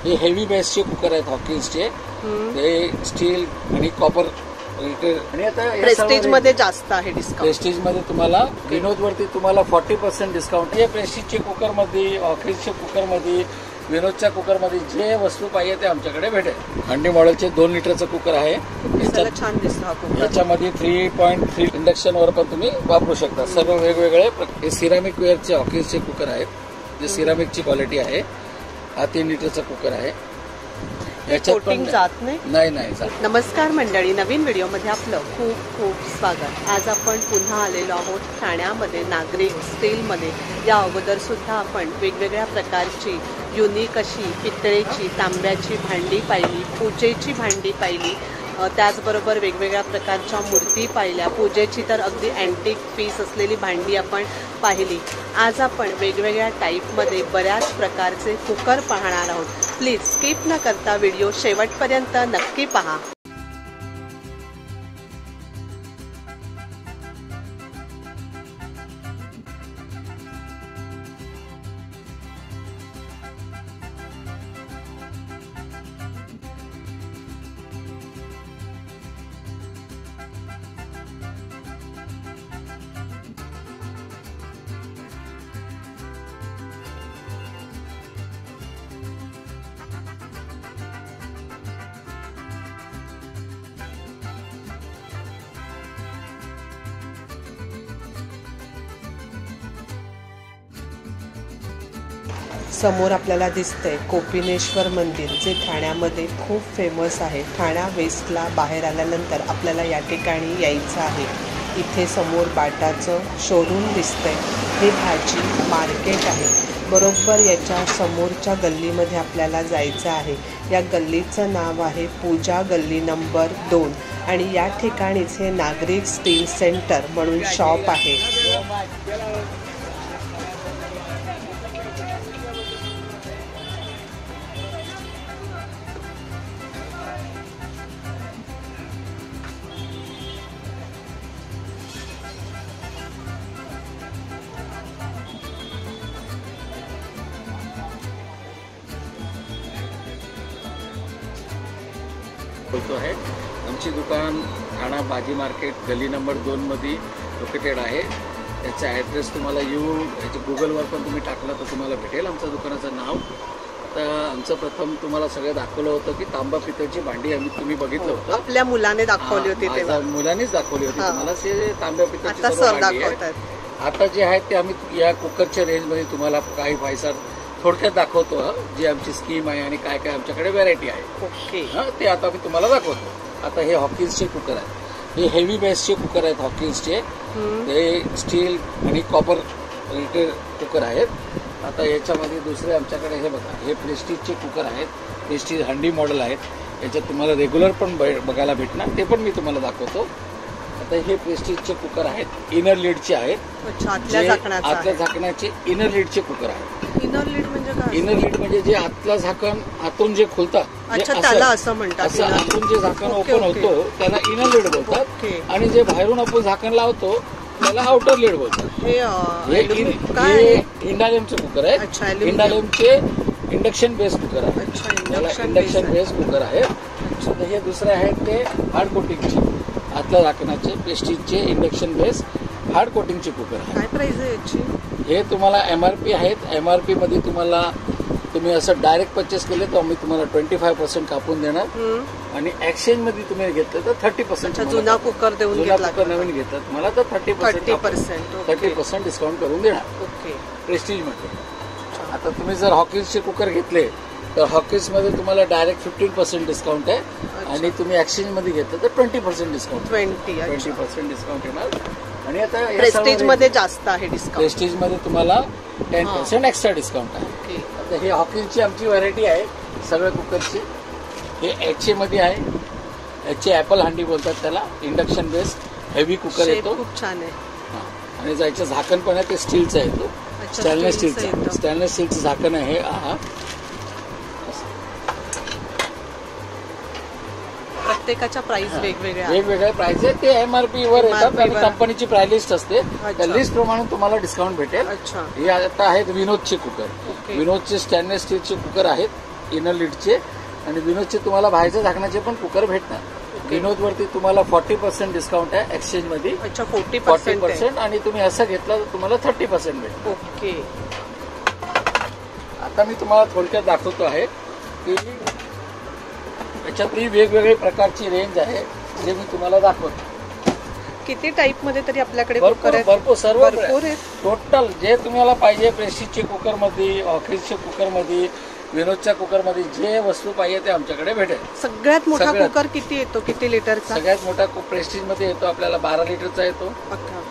हे heavy बेसचे cooker आहेत हॉकिन्सचे. ते स्टील आणि कॉपर आणि आता प्रेस्टीज मध्ये जास्त आहे डिस्काउंट. प्रेस्टीज मध्ये तुम्हाला विनोद वरती तुम्हाला 40% डिस्काउंट. हे प्रेस्टीजचे कुकर मध्ये, हॉकिन्सच्या कुकर मध्ये, विनोदच्या कुकर मध्ये जे वस्तू पाहिजे ते आमच्याकडे भेटेल. हंडी मॉडेलचे 2 लिटरचं कुकर आहे. छान दिसतं हा कुकर. याच्यामध्ये 3.3 इंडक्शन वर पण तुम्ही वापरू शकता. सर्व वेगवेगळे हे सिरामिक वेअरचे हॉकिन्सचे कुकर आहेत, जे सिरामिकची क्वालिटी आहे. हा 3 लिटरचा कुकर आहे. याच्यात कोटिंग जात नाही. नमस्कार मंडळी, नवीन व्हिडिओमध्ये आपलं खूप खूप स्वागत. आज आपण पुन्हा आलेलो आहोत ठाण्यामध्ये नागरिक स्टीलमध्ये. या अगोदर सुद्धा आपण वेगवेगळ्या प्रकारची युनिक अशी पितळेची, तांब्याची भांडी पाहिली, पूजेची भांडी पाहिली, त्याचबरोबर वेगवेगळ्या प्रकारच्या मूर्ती पाहिल्या. पूजेची तर अगदी अँटिक पीस असलेली भांडी आपण पाहिली. आज आपण वेगवेगळ्या टाईपमध्ये बऱ्याच प्रकारचे कुकर पाहणार आहोत. प्लीज स्किप न करता व्हिडिओ शेवटपर्यंत नक्की पहा. समोर आपल्याला दिसतंय कोपिनेश्वर मंदिर, जे ठाण्यामध्ये खूप फेमस आहे. ठाणा वेस्टला बाहेर आल्यानंतर आपल्याला या ठिकाणी यायचं आहे. इथे समोर बाटाचं शोरूम दिसतंय. हे भाजी मार्केट आहे. बरोबर याच्या समोरच्या गल्लीमध्ये आपल्याला जायचं आहे. या गल्लीचं नाव आहे पूजा गल्ली नंबर 2 आणि या ठिकाणीच हे नागरिक स्टील सेंटर म्हणून शॉप आहे. बोलतो आहे. आमची दुकान ठाणा भाजी मार्केट गल्ली नंबर 2 मध्ये लोकेटेड आहे. त्याचा ॲड्रेस तुम्हाला गुगलवर पण तुम्ही टाकला तर तुम्हाला भेटेल आमच्या दुकानाचं नाव. आता आमचं प्रथम तुम्हाला सगळं दाखवलं होतं की तांबा पितळची भांडी तुम्ही बघितलं होतं. आपल्या मुलाने दाखवली होती, तेव्हा मुलांनीच दाखवली होती तुम्हाला. ते तांब्या पितळची भांडी आहे. आता जे आहेत ते आम्ही या कुकरच्या रेंजमध्ये तुम्हाला काही पैसा थोडक्यात दाखवतो, जी आमची स्कीम आहे आणि काय काय आमच्याकडे व्हरायटी आहे. ते आता मी तुम्हाला दाखवतो. आता हे हॉकिन्सचे कुकर आहेत. हे हेवी बेसचे कुकर आहेत हॉकिन्सचे. ते स्टील आणि कॉपर कुकर आहेत. आता याच्यामध्ये दुसरे आमच्याकडे हे बघा, हे प्रेस्टीजचे कुकर आहेत. प्रेस्टीज हंडी मॉडेल आहेत. याच्यात तुम्हाला रेग्युलर पण बघायला भेटणार, ते पण मी तुम्हाला दाखवतो. आता हे प्रेस्टीजचे कुकर आहेत. इनर लीडचे आहेत. आतल्या झाकणाचे इनर लीडचे कुकर आहेत. इनर लीड म्हणजे काय? इनर लीड म्हणजे जे आतलं झाकण आतून जे खुलतात, त्याला असं म्हणतात. असं आतून जे झाकण ओपन होतो त्याला इनर लीड बोलतात. आणि जे बाहेरून आपण झाकण लावतो त्याला आउटर लीड बोलतात. हे इंडालियमचे कुकर आहेत. इंडालियमचे इंडक्शन बेस कुकर आहे. इंडक्शन बेस कुकर आहे. हे दुसरे आहेत ते हार्ड कोटिंगचे, आतल्या झाकणाचे प्रेस्टीजचे इंडक्शन बेस हार्ड कोटिंगचे कुकर आहे. काय प्राइस आहे याची? हे तुम्हाला MRP आहेत. MRP मध्ये तुम्ही असं डायरेक्ट परचेस केले तर आम्ही तुम्हाला 25% कापून देणार. आणि एक्सचेंज मध्ये तुम्ही घेतलं तर 30%. जुना कुकर देऊन कुकर नवीन घेतात मला तर 30% डिस्काउंट करून देणार प्रेस्टीज मध्ये. आता तुम्ही जर हॉकिन्सचे कुकर घेतले तर हॉकिन्स मध्ये तुम्हाला डायरेक्ट 15% डिस्काउंट आहे. आणि तुम्ही एक्सचेंज मध्ये घेतलं तर 20% डिस्काउंट. 20% डिस्काउंट येणार. आणि आता प्रेस्टीज मध्ये जास्त आहे डिस्काउंट. प्रेस्टीज मध्ये तुम्हाला 10% एक्स्ट्रा डिस्काउंट आहे. आता हे हॉकिन्सची आमची व्हरायटी आहे सगळ्या कुकरची. हे HA मध्ये आहे. HA ॲपल हंडी बोलतात त्याला. इंडक्शन बेस हेवी कुकर येतो. खूप छान आहे. आणि जायचं झाकण पण आहे ते स्टीलचं येतो. स्टेनलेस स्टीलचं झाकण आहे. प्रत्येकाच्या प्राइस वेगवेगळ्या प्राइस आहे. ते MRP वर येतात आणि कंपनीची प्राइस लिस्ट असते. त्या लिस्ट प्रमाणे तुम्हाला डिस्काउंट भेटेल. हे आता आहेत विनोदचे कुकर. विनोदचे स्टेनलेस स्टीलचे कुकर आहेत. इनर लीडचे. आणि विनोदचे तुम्हाला बाहेरच्या झाकणाचे पण कुकर भेटणार. विनोदवरती तुम्हाला 40% डिस्काउंट आहे एक्सचेंज मध्ये. अच्छा, 40%. आणि तुम्ही असं घेतलं तर तुम्हाला 30% भेटेल. ओके. आता मी तुम्हाला थोडक्यात दाखवतो आहे की याच्यातली वेगवेगळ्या प्रकारची रेंज आहे जे मी तुम्हाला दाखवतो. किती टाईप मध्ये तरी आपल्याकडे भरपूर सर्व भरपूर आहे. टोटल जे तुम्हाला पाहिजे प्रेस्टिजच्या कुकर मध्ये, ऑफिसच्या कुकर मध्ये, विनोदच्या कुकर मध्ये जे वस्तू पाहिजे ते आमच्याकडे भेटेल. सगळ्यात मोठा कुकर किती येतो, किती लिटरचा? सगळ्यात मोठा प्रेस्टिज मध्ये येतो आपल्याला 12 लिटरचा येतो. अच्छा.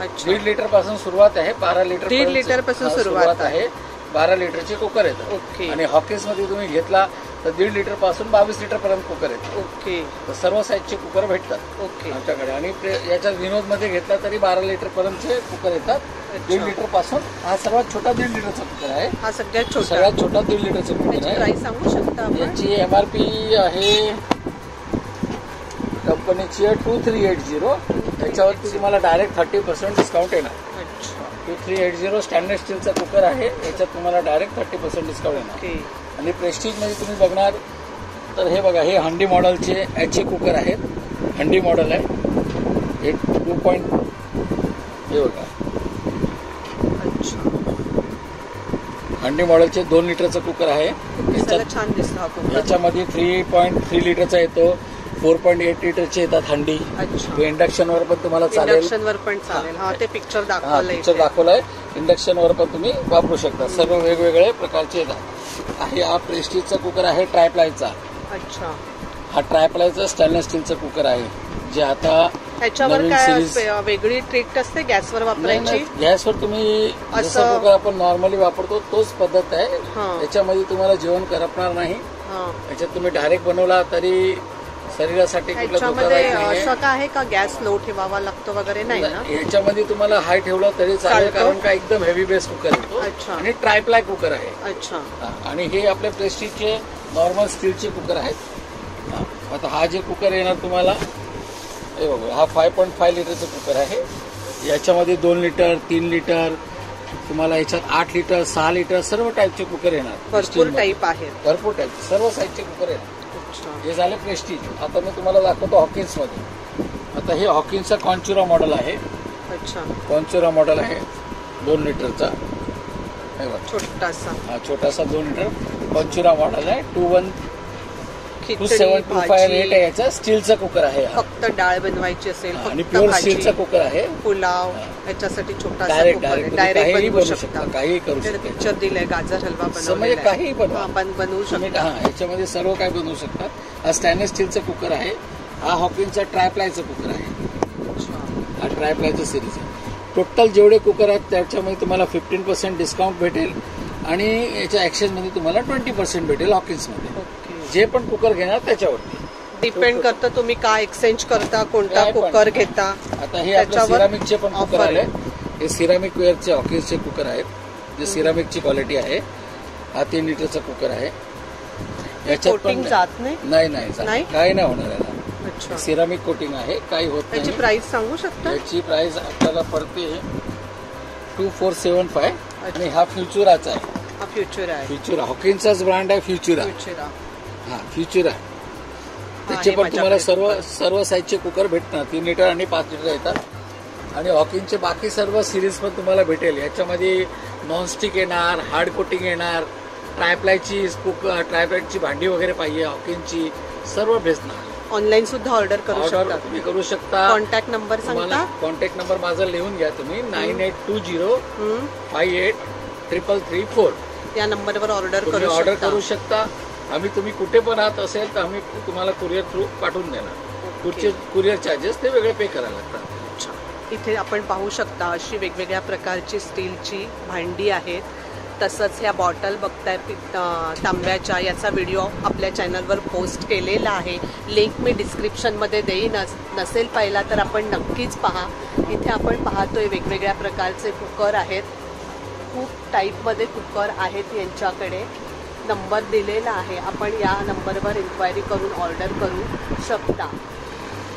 1.5 लिटर पासून सुरुवात आहे, 12 लिटर 1.5 लिटर पासून सुरुवात आहे. 12 लिटरचे कुकर येतात. ओके. आणि हॉकीस मध्ये तुम्ही घेतला तर 1.5 लिटर पासून 22 लिटर पर्यंत कुकर येतात. ओके. तर सर्व साईजचे कुकर भेटतात. ओके. आमच्याकडे. आणि याच्यात विनोद मध्ये घेतला तरी 12 लिटर पर्यंतचे कुकर येतात. 1.5 लिटर पासून. हा सर्वात छोटा 1.5 लिटरचा कुकर आहे. हा सगळ्यात छोटा 1.5 लिटरचा कुकर आहे. प्राइस सांगू शकता आपण? याची MRP आहे कंपनीची 2380. त्याच्यावरती तुम्हाला डायरेक्ट 30% डिस्काउंट येणार. 2380 स्टँडर्ड स्टीलचा कुकर आहे. याच्यात तुम्हाला डायरेक्ट 30% डिस्काउंट येणार. आणि प्रेस्टिज मध्ये तुम्ही बघणार तर हे बघा, हे हंडी मॉडेलचे याचे कुकर आहेत. हंडी मॉडेल आहे हे 2. हे बघा, हंडी मॉडेलचे 2 लिटरचं कुकर आहे. छान दिसतं. याच्यामध्ये 3.3 लिटरचा येतो, 4.8 लिटरचे येतात हंडी. इंडक्शनवर पण तुम्हाला चालेल. इंडक्शनवर पण चालेल. हा, ते पिक्चर दाखवलंय. इंडक्शनवर पण तुम्ही वापरू शकता. सर्व वेगवेगळे प्रकारचे येतात. हा प्रेस्टिजचा कुकर आहे ट्रायप्लायचा. अच्छा. हा ट्रायप्लायचा स्टेनलेस स्टीलचा कुकर आहे जे आता ह्याच्यावर काय वेगळी ट्रिक असते गॅसवर वापरायची? गॅसवर तुम्ही जसं कुकर आपण नॉर्मली वापरतो तोच पद्धत आहे. याच्यामध्ये तुम्हाला जेवण करपणार नाही. याच्यात तुम्ही डायरेक्ट बनवला तरी शरीरासाठी असं काय आहे का गॅस लो ठेवावा लागतो वगैरे? नाही ना. याच्यामध्ये तुम्हाला हाय ठेवला तरी चालेल कारण का एकदम हेवी बेस कुकर येतो. आणि ट्रायप्लाय कुकर आहे. अच्छा. आणि हे आपले प्रेस्टिजचे नॉर्मल स्टीलचे कुकर आहेत. आता हा जे कुकर येणार तुम्हाला हे बघा, हा 5.5 लिटरचं कुकर आहे. याच्यामध्ये 2 लिटर 3 लिटर तुम्हाला याच्यात 8 लिटर 6 लिटर सर्व टाईपचे कुकर येणार. भरपूर टाईप आहेत. भरपूर टाईप सर्व साईजचे कुकर येणार. हे झाले प्रेस्टिज. आता मी तुम्हाला दाखवतो हॉकिन्स मध्ये. आता हे हॉकिन्सचा कॉन्चुरा मॉडेल आहे. अच्छा. कॉन्चुरा मॉडेल आहे 2 लिटरचा. छोटासा 2 लिटर कॉन्चुरा मॉडेल आहे. 27258 आहे. याचा स्टीलचा कुकर आहे. फक्त डाळ बनवायची असेल आणि प्युअर स्टीलचा कुकर आहे. पुलाव याच्यासाठी छोटा डायरेक्ट बनवू शकता. काही करू शकता. पिक्चर दिलंय गाजर हलवा म्हणजे काही आपण बनवू शकता. याच्यामध्ये सर्व काय बनवू शकतात. हा स्टेनलेस स्टीलचा कुकर आहे. हा हॉकिन्सचा ट्रायप्लायचा कुकर आहे. हा ट्रायप्लायचा सिरीज आहे. टोटल जेवढे कुकर आहेत त्याच्यामध्ये तुम्हाला 15% डिस्काउंट भेटेल. आणि याच्या एक्सचेंज मध्ये तुम्हाला 20% भेटेल हॉकिन्स मध्ये. जे पण कुकर घेणार त्याच्यावरती डिपेंड करतं तुम्ही काय एक्सचेंज करता, कोणता कुकर घेता. आता हे आपल्या सिरामिकचे पण कुकर आले. हे सिरामिक वेअरचे हॉकिन्सचे कुकर आहेत जे सिरामिकची क्वालिटी आहे. हा 3 लिटरचा कुकर आहे. याच्यात पण जात नाही काही नाही होणार याला. सिरामिक कोटिंग आहे, काही होत नाही. याची प्राइस सांगू शकता? याची प्राइस आपल्याला पडते 2475. आणि हा फ्युचुराचा आहे. हा फ्युचुरा आहे. फ्युचुरा हॉकिन्सचाच ब्रँड आहे. फ्युचुरा. हा फ्युचुरा. त्याचे पण तुम्हाला सर्व साईजचे कुकर भेटणार. 3 लिटर आणि 5 लिटर येतात. आणि हॉकिन्सचे बाकी सर्व सिरीज पण तुम्हाला भेटेल. याच्यामध्ये नॉनस्टिक येणार, हार्ड कोटिंग येणार, ट्रायप्लायची भांडी वगैरे पाहिजे हॉकिन्सची सर्व भेटणार. ऑनलाईन सुद्धा ऑर्डर तुम्ही करू शकता. कॉन्टॅक्ट नंबर सांगा. कॉन्टॅक्ट नंबर माझा लिहून घ्या तुम्ही 9820583334. या नंबरवर ऑर्डर करू शकता. आम्ही तुम्ही कुठे पण राहत असेल तर आम्ही तुम्हाला कुरिअर थ्रू पाठवून देणार. कुरिअर चार्जेस ते वेगळे पे करायला लागतात. इथे आपण पाहू शकता अशी वेगवेगळ्या प्रकारची स्टीलची भांडी आहेत. तसंच ह्या बॉटल बघताय तांब्याच्या, याचा व्हिडिओ आपल्या चॅनलवर पोस्ट केलेला आहे. लिंक मी डिस्क्रिप्शनमध्ये देईनच. नसेल पाहिला तर आपण नक्कीच पहा. इथे आपण पाहतोय वेगवेगळ्या प्रकारचे कुकर आहेत. खूप टाईपमध्ये कुकर आहेत यांच्याकडे. नंबर दिलेला आहे. आपण या नंबरवर इन्क्वायरी करून ऑर्डर करू शकता.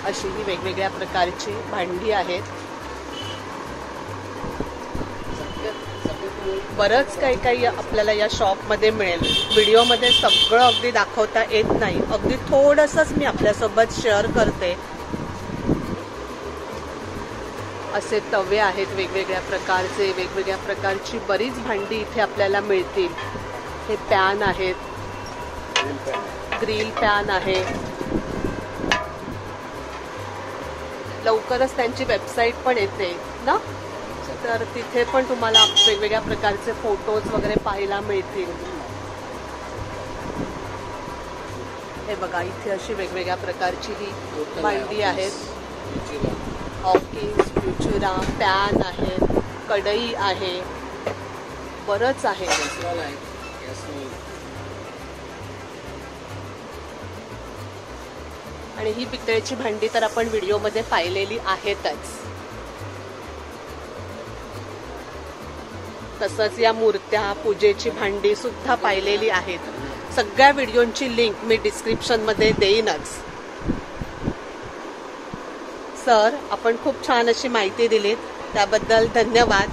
अशी ही वेगवेगळ्या प्रकारची भांडी आहेत. बरंच काही काही आपल्याला या शॉपमध्ये मिळेल. व्हिडिओमध्ये सगळं अगदी दाखवता येत नाही, अगदी थोडंसंच मी आपल्यासोबत शेअर करते. असे तवे आहेत वेगवेगळ्या प्रकारचे, वेगवेगळ्या प्रकारची बरीच भांडी इथे आपल्याला मिळतील. हे पॅन आहेत, ग्रिल पॅन आहे. लवकरच त्यांची वेबसाईट पण येते ना, तर तिथे पण तुम्हाला वेगवेगळ्या प्रकारचे फोटोज वगैरे पाहायला मिळतील. हे बघा, इथे अशी वेगवेगळ्या प्रकारची ही भांडी आहेत. हॉकिन्स, फ्युचरा, पॅन आहेत, कढई आहे, बरंच आहे. आणि ही पितळेची भांडी तर आपण व्हिडिओमध्ये पाहिलेली आहेतच. तसंच या मूर्त्या, पूजेची भांडी सुद्धा पाहिलेली आहेत. सगळ्या व्हिडिओंची लिंक मी डिस्क्रिप्शनमध्ये देईनच. सर, आपण खूप छान अशी माहिती दिलीत, त्याबद्दल धन्यवाद.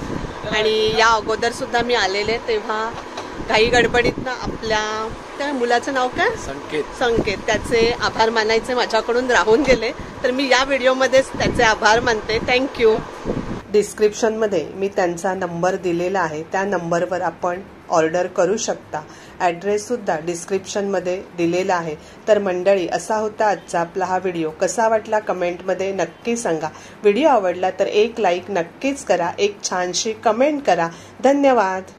आणि या अगोदर सुद्धा मी आलेले तेव्हा घाई गडबडीतनं आपल्या त्या मुलाचं नाव काय, संकेत, त्याचे आभार मानायचे माझ्याकडून राहून गेले, तर मी या व्हिडिओमध्येच त्याचे आभार मानते. थँक्यू. डिस्क्रिप्शनमध्ये मी त्यांचा नंबर दिलेला आहे, त्या नंबरवर आपण ऑर्डर करू शकता. ॲड्रेससुद्धा डिस्क्रिप्शनमध्ये दिलेला आहे. तर मंडळी, असा होता आजचा आपला हा व्हिडिओ. कसा वाटला कमेंटमध्ये नक्की सांगा. व्हिडिओ आवडला तर एक लाईक नक्कीच करा, एक छानशी कमेंट करा. धन्यवाद.